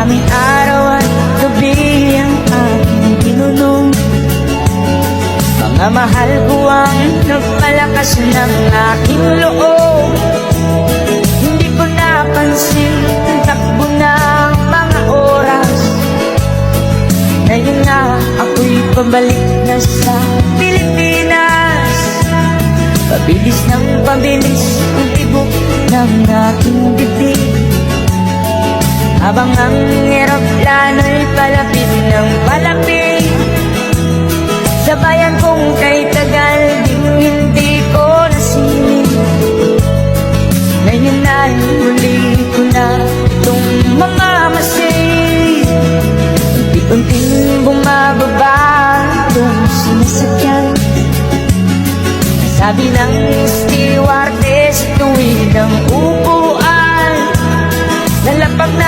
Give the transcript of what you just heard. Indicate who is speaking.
Speaker 1: Daming araw at gabi ang aking tinunong. Mga mahal ko ang nagpalakas ng aking loob. Hindi ko napansin ang takbo ng mga oras. Ngayon na ako'y pabalik na sa Pilipinas. Pabilis ng pabilis ang tibok ng aking bibig, habang ang eroplano'y palapit ng palapit sa bayan kong kay tagal ding hindi ko nasilip. Ngayon ay muli ko na itong mamamasid. Unti-unting bumababa itong sinasakyan. Sabi ng stewardess, tuwid ang upuan, nalapag na